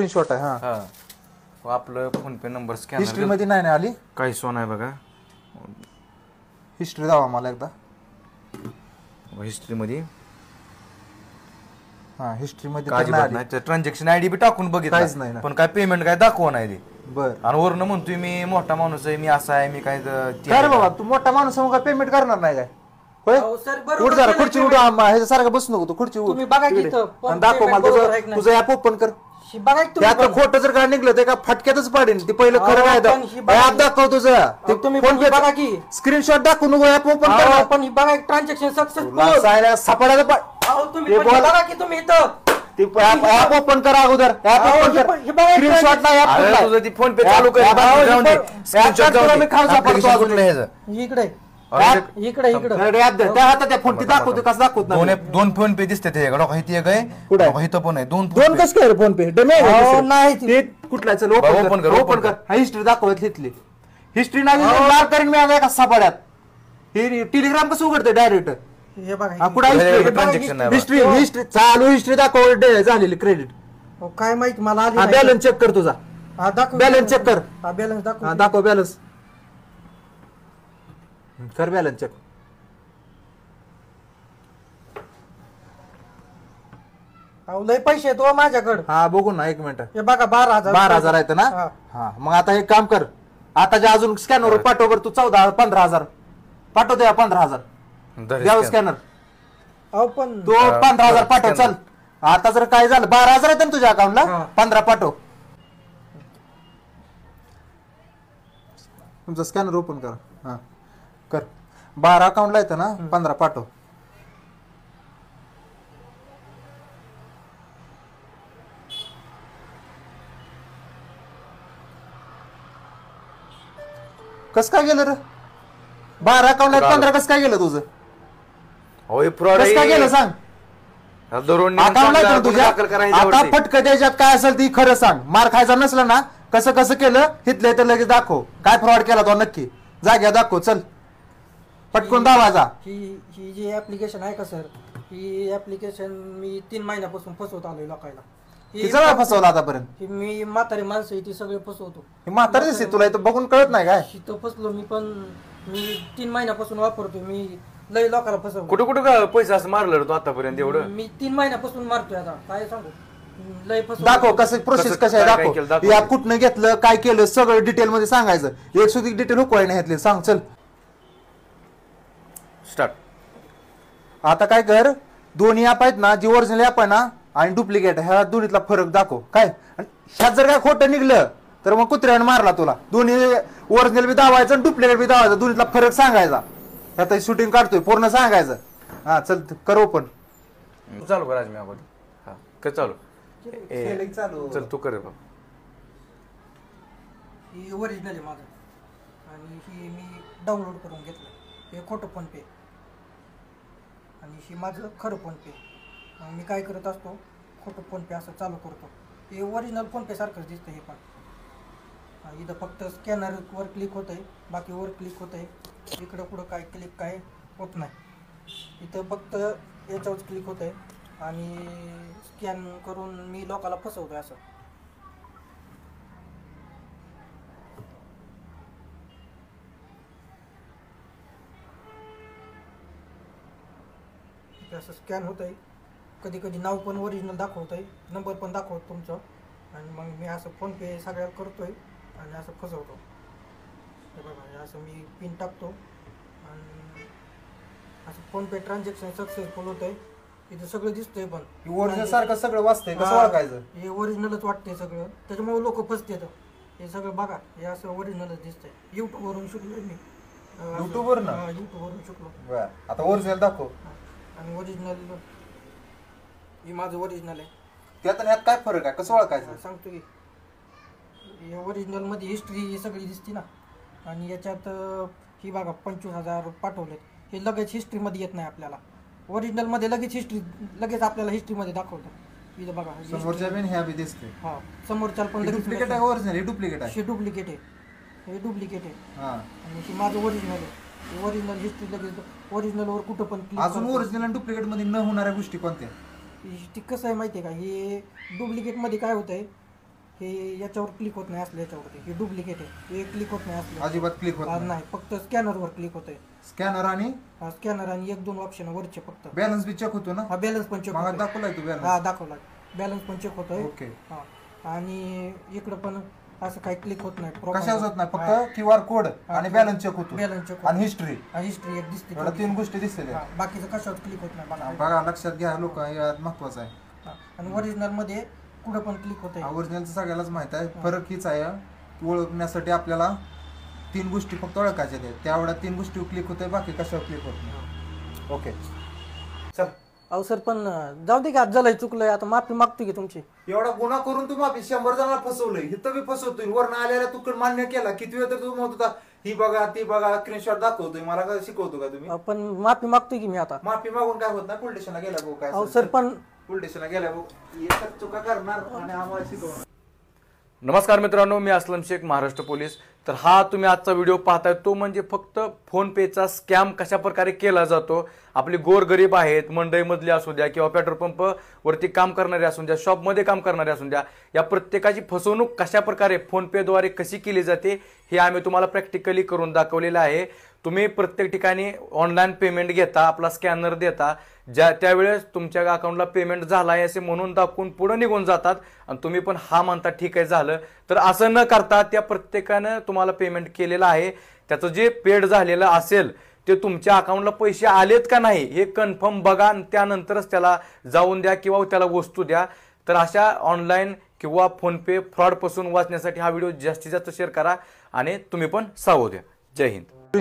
Screenshot आहे. हा आपलं फोन पे नंबर स्कॅनर हिस्ट्री मध्ये नाही ना आली. काही सोन आहे बघा. हिस्ट्री दावा मला एकदा. हिस्ट्री मध्ये हा हिस्ट्री मध्ये काय नाही. ट्रान्झॅक्शन आयडी बी टाकून काहीच नाही बघितलं ना. पण काय पेमेंट काय दाखवा नाही ते. बर आणि वरनं म्हणतोय मी मोठा माणूस आहे, मी असा आहे, मी काय काय रे बाबा तू मोठा माणूस आहे, मग काय पेमेंट करणार नाही काय? होय अहो सर उठ बरोबर जरा केलं खुर्ची तुम्ही. उठ ह्याच्यासारखं बसू नको तू. खुर्ची उठ तुम्ही बघा की तिकडे. इथं पण आणि दाखव payment मला बरोबर आहे की नाही? तुझं ऍप ओपन कर. ही बघा की तुम्ही त्यात पण. खोटं जर काय निघलं ते का फटक्यातच पाडेन. ते पहिलं खरं अहो, काय पण ही बघा ऍप दाखव तुझं. ते तुम्ही फोन पण ही बघा की. स्क्रीनशॉट दाखवू नको. ऍप ओपन अहो, कर. पण ही बघा ट्रान्झॅक्शन सक्सेसफुल. सापडायला अहो तुम्ही हे पण बोल. बघा की तुम्ही इथं. ऍप ओपन करा अगोदर. ऍप अहो, ओपन हे कर. पण- हे बघा स्क्रीनशॉट नाही ऍप अरे तुझं ती फोन पे चालू कर. ऍप- ऍप- जाऊन दे. ऍप- स्क्रीनशॉट ऍप- जाऊन मी खाऊ दे. सापडतो Application अजून. कुठलं आहे ह्याचं? इकडे ऍप- इकडे इकडे ऍप द्या. त्या हातात त्या फोन ती दाखवतो कसं दाखवत नाही. दोन फोन पे दिसते ते डोका इथे एक आहे कुठं आहे? डोका इथं पण आहे. दोन दोन कसं काय फोन पे डमे अहो, नाही ते कुठला चल ओपन ओपन कर, कर. ओपन ओपन कर. हा हिस्ट्री दाखवत घेतली. हिस्ट्री नाही मार करीन मी आता एका सापड्यात. हे टेलिग्राम कसं उघडते डायरेक्ट. हे बघा हा कुठं ट्रान्झॅक्शन नाही हिस्ट्री हिस्ट्री चालू हिस्ट्री दाखव झालेली क्रेडिट. अहो, काय माहिती मला आली हा नाही. बॅलन्स चेक कर तुझा. हा, दाखव balance check कर. हा बॅलन्स हा दाखव. दाखव बॅलन्स. कर बॅलन्स चेक. अहो लय पैसे आहेत हो माझ्याकडे. हा बघू ना एक मिनिट. हे बघा 12,000. 12,000 आहेत ना. हा. हा मग आता एक काम कर. आता जे अजून स्कॅनर पाठव बरं तू 14-15,000 पाठव द्या. 15,000 द्यावं स्कॅनर. अहो पण तो 15,000 पाठव. चल आता जर काय झालं 12,000 आहेत ना तुझ्या अकाउंटला. हा. 15 पाठव. तुमचा स्कॅनर ओपन कर. हा कर. 12 अकाउंटला येतं ना. 15 पाठव. कस काय गेलं रे? 12 अकाउंटला 15 कस काय गेलं तुझं? होय फ्रॉड कस काय गेलं सांग. अकाउंटला तुझ्या आता फटकं त्याच्यात काय असेल ती खरं सांग. मार खायचा नसला ना कसं कसं केलं हिथले तर लगेच दाखव. काय फ्रॉड केला तो नक्की जाग्या दाखव. चल पटकून दावाजा. ही जी ऍप्लिकेशन आहे का सर, ही ऍप्लिकेशन मी 3 महिन्यापासून फसवत आलोय लोकांना. ही किती वेळा फसवला आतापर्यंत? ही मी म्हातारी माणसं आहे ती सगळे फसवतो. हे म्हातारी दिसते तुला इथं बघून कळत नाही काय? इथं फसलो मी. पण मी 3 महिन्यापासून वापरतो. मी लय लोकांना फसवतो. कुठं कुठं पैसा असं मारलं तू आतापर्यंत एवढं? मी 3 महिन्यापासून मारतोय आता. काय सांगू लय फसवतो. दाखव कसं प्रोसेस कशी आहे काय केलं दाखव. दाखव. या कुठनं घेतलं काय केलं सगळं डिटेल मध्ये सांगायचं. एक सुद्धा डिटेल हुकवाय नाही घेतले. सांग चल. स्टार्ट. आता काय कर दोन्ही ऍप आहेत ना जी ओरिजिनल ऍप आहे ना आणि डुप्लिकेट ह्या दोन्हीतला फरक दाखव. काय आणि ह्यात जर काय खोटं निघलं तर मग कुत्र्याने मारला तुला. दोन्ही ओरिजिनल बी दावायचं आणि डुप्लिकेट बी दावायचं. दोन्हीतला फरक सांगायचा. ह्यात शूटिंग काढतोय पूर्ण सांगायचं. हा चल कर ओपन. चालू कर आज मी अगोदर. हा कर चालू. चालू चल तू कर बाबा. ही ओरिजिनल आहे माझं आणि ही मी डाउनलोड करून घेतलं. हे खोटं फोन पे आणि ही माझं खरं फोन पे. मग मी काय करत असतो खोटं फोन पे असं चालू करतो. हे ओरिजिनल फोन पे सारखंच दिसतं हे पण. इथं फक्त स्कॅनरवर क्लिक होत आहे. बाकी वर क्लिक होत आहे. इकडं कुठं काय क्लिक काय होत नाही. इथं फक्त याच्यावर क्लिक होत आहे आणि स्कॅन करून मी लोकांना फसवतोय असं. असं स्कॅन होत आहे. कधी कधी नाव पण ओरिजिनल दाखवत आहे. नंबर पण दाखवतो तुमचं. आणि मग मी असं फोन पे सगळ्याला करतोय आणि असं फसवतो. हे बघा हे असं मी पिन टाकतो आणि असं फोन पे ट्रान्झॅक्शन सक्सेसफुल होत आहे. इथं सगळं दिसतंय पण ओरिजिनल सारखं सगळं वाचतंय. कसं ओळखायचं? हे ओरिजिनलच वाटतंय सगळं. त्याच्यामुळे लोक फसतात. हे सगळं बघा हे असं ओरिजिनलच दिसतंय. युट्यूबवरून शिकलोय मी. युट्यूबवरून युट्यूबवरून शिकलो. बरं आता ओरिजिनल दाखव. आणि ओरिजिनल हे माझं ओरिजिनल आहे. त्यात आणि ह्यात काय फरक आहे कसं ओळखायचं? सांगतो की ओरिजिनल मध्ये हिस्ट्री सगळी दिसते ना आणि याच्यात ही बघा 25,000 पाठवलेत. हे लगेच हिस्ट्रीमध्ये येत नाही आपल्याला. ओरिजिनल मध्ये लगेच लगेच आपल्याला हिस्ट्रीमध्ये दाखवतं. इथं बघा समोरच्या बिन ह्या बी दिसते. हा समोरच्या पण डुप्लिकेट आहे ओरिजिनल. हे डुप्लिकेट आहे. हे डुप्लिकेट आहे. हे डुप्लिकेट आहे. हा आणि हे माझं ओरिजिनल आहे. ओरिजिनल हिस्ट्री लगेच ओरिजिनलवर कुठं पण अजून ओरिजिनल आणि डुप्लिकेट मध्ये न होणाऱ्या गोष्टी कोणत्या? ती कसं आहे माहिती आहे का, हे डुप्लिकेटमध्ये काय होतं आहे हे याच्यावर क्लिक होत नाही असलं, याच्यावरती हे डुप्लिकेट आहे, हे क्लिक होत नाही असलं. अजिबात क्लिक होत नाही. नाही, फक्त स्कॅनरवर क्लिक होतंय. स्कॅनर आणि स्कॅनर आणि 1-2 ऑप्शन वरचे फक्त. बॅलन्स बी चेक होतो ना? हा बॅलन्स पण चेक मग दाखवलाय तू बॅलन्स? हा दाखवला, बॅलन्स पण चेक होतोय. ओके. हा आणि इकडं पण असं काही क्लिक होत नाही. कशाच होत नाही, फक्त QR कोड आणि बॅलन्स चेक होतो. बॅलन्स चेक आणि हिस्ट्री हिस्ट्री एक दिसते. एवढ्या 3 गोष्टी दिसते. बाकीचं कशावर क्लिक होत नाही बघा, लक्षात घ्या लोक, यात महत्वाचं आहे. आणि ओरिजिनल मध्ये कुठं पण क्लिक होतंय. ओरिजिनलचं सगळ्यालाच माहित आहे. फरक हीच आहे, ओळखण्यासाठी आपल्याला 3 गोष्टी फक्त ओळखायच्या आहेत. त्यावेळेला 3 गोष्टी क्लिक होते, बाकी कशावर क्लिक होत नाही. ओके चल. अहो सर, पण जाऊ दे की, आज झालंय, चुकलंय, आता माफी मागतो की तुमची. एवढा गुन्हा करून तू माफी 100 जणांना फसवलंय, इथं बी फसवतोय. वरनं आलेला तू मान्य केला. किती वेळ तर तू म्हणत होता ही बघा ती बघा, स्क्रीनशॉट दाखवतोय मला, का शिकवतो का तुम्ही? पण माफी मागतोय की मी आता. माफी मागून काय होत नाही, पोलीस स्टेशनला गेल्या भाऊ. काय अहो सर, पण पोलीस स्टेशनला गेल्या भाऊ, एकच चुका करणार आणि आम्हाला शिकवणार. नमस्कार मित्रांनो, मी असलम शेख, महाराष्ट्र पोलीस. तर हा तुम्ही आजचा व्हिडिओ पाहताय तो म्हणजे फक्त फोन पेचा स्कॅम कशा प्रकारे केला जातो. आपले गोरगरीब आहेत, मंडईमधले असू द्या किंवा पेट्रोल पंप वरती काम करणारे असू द्या, शॉपमध्ये काम करणारे असू द्या, या प्रत्येकाची फसवणूक कशा प्रकारे फोन पेद्वारे कशी केली जाते हे आम्ही तुम्हाला प्रॅक्टिकली करून दाखवलेलं आहे. तुम्ही प्रत्येक ठिकाणी ऑनलाईन पेमेंट घेता, आपला स्कॅनर देता, त्यावेळेस तुमच्या अकाउंटला पेमेंट झाला आहे असे म्हणून दाखवून पुढे निघून जातात आणि तुम्ही पण हा म्हणता ठीक आहे झालं. तर असं न करता त्या प्रत्येकानं तुम्हाला पेमेंट केलेलं आहे, त्याचं जे पेड झालेलं असेल ते तुमच्या अकाउंटला पैसे आलेत का नाही हे कन्फर्म बघा आणि त्यानंतरच त्याला जाऊन द्या किंवा त्याला वस्तू द्या. तर अशा ऑनलाईन किंवा फोनपे फ्रॉडपासून वाचण्यासाठी हा व्हिडिओ जास्तीत जास्त शेअर करा आणि तुम्ही पण सावध द्या. जय हिंद.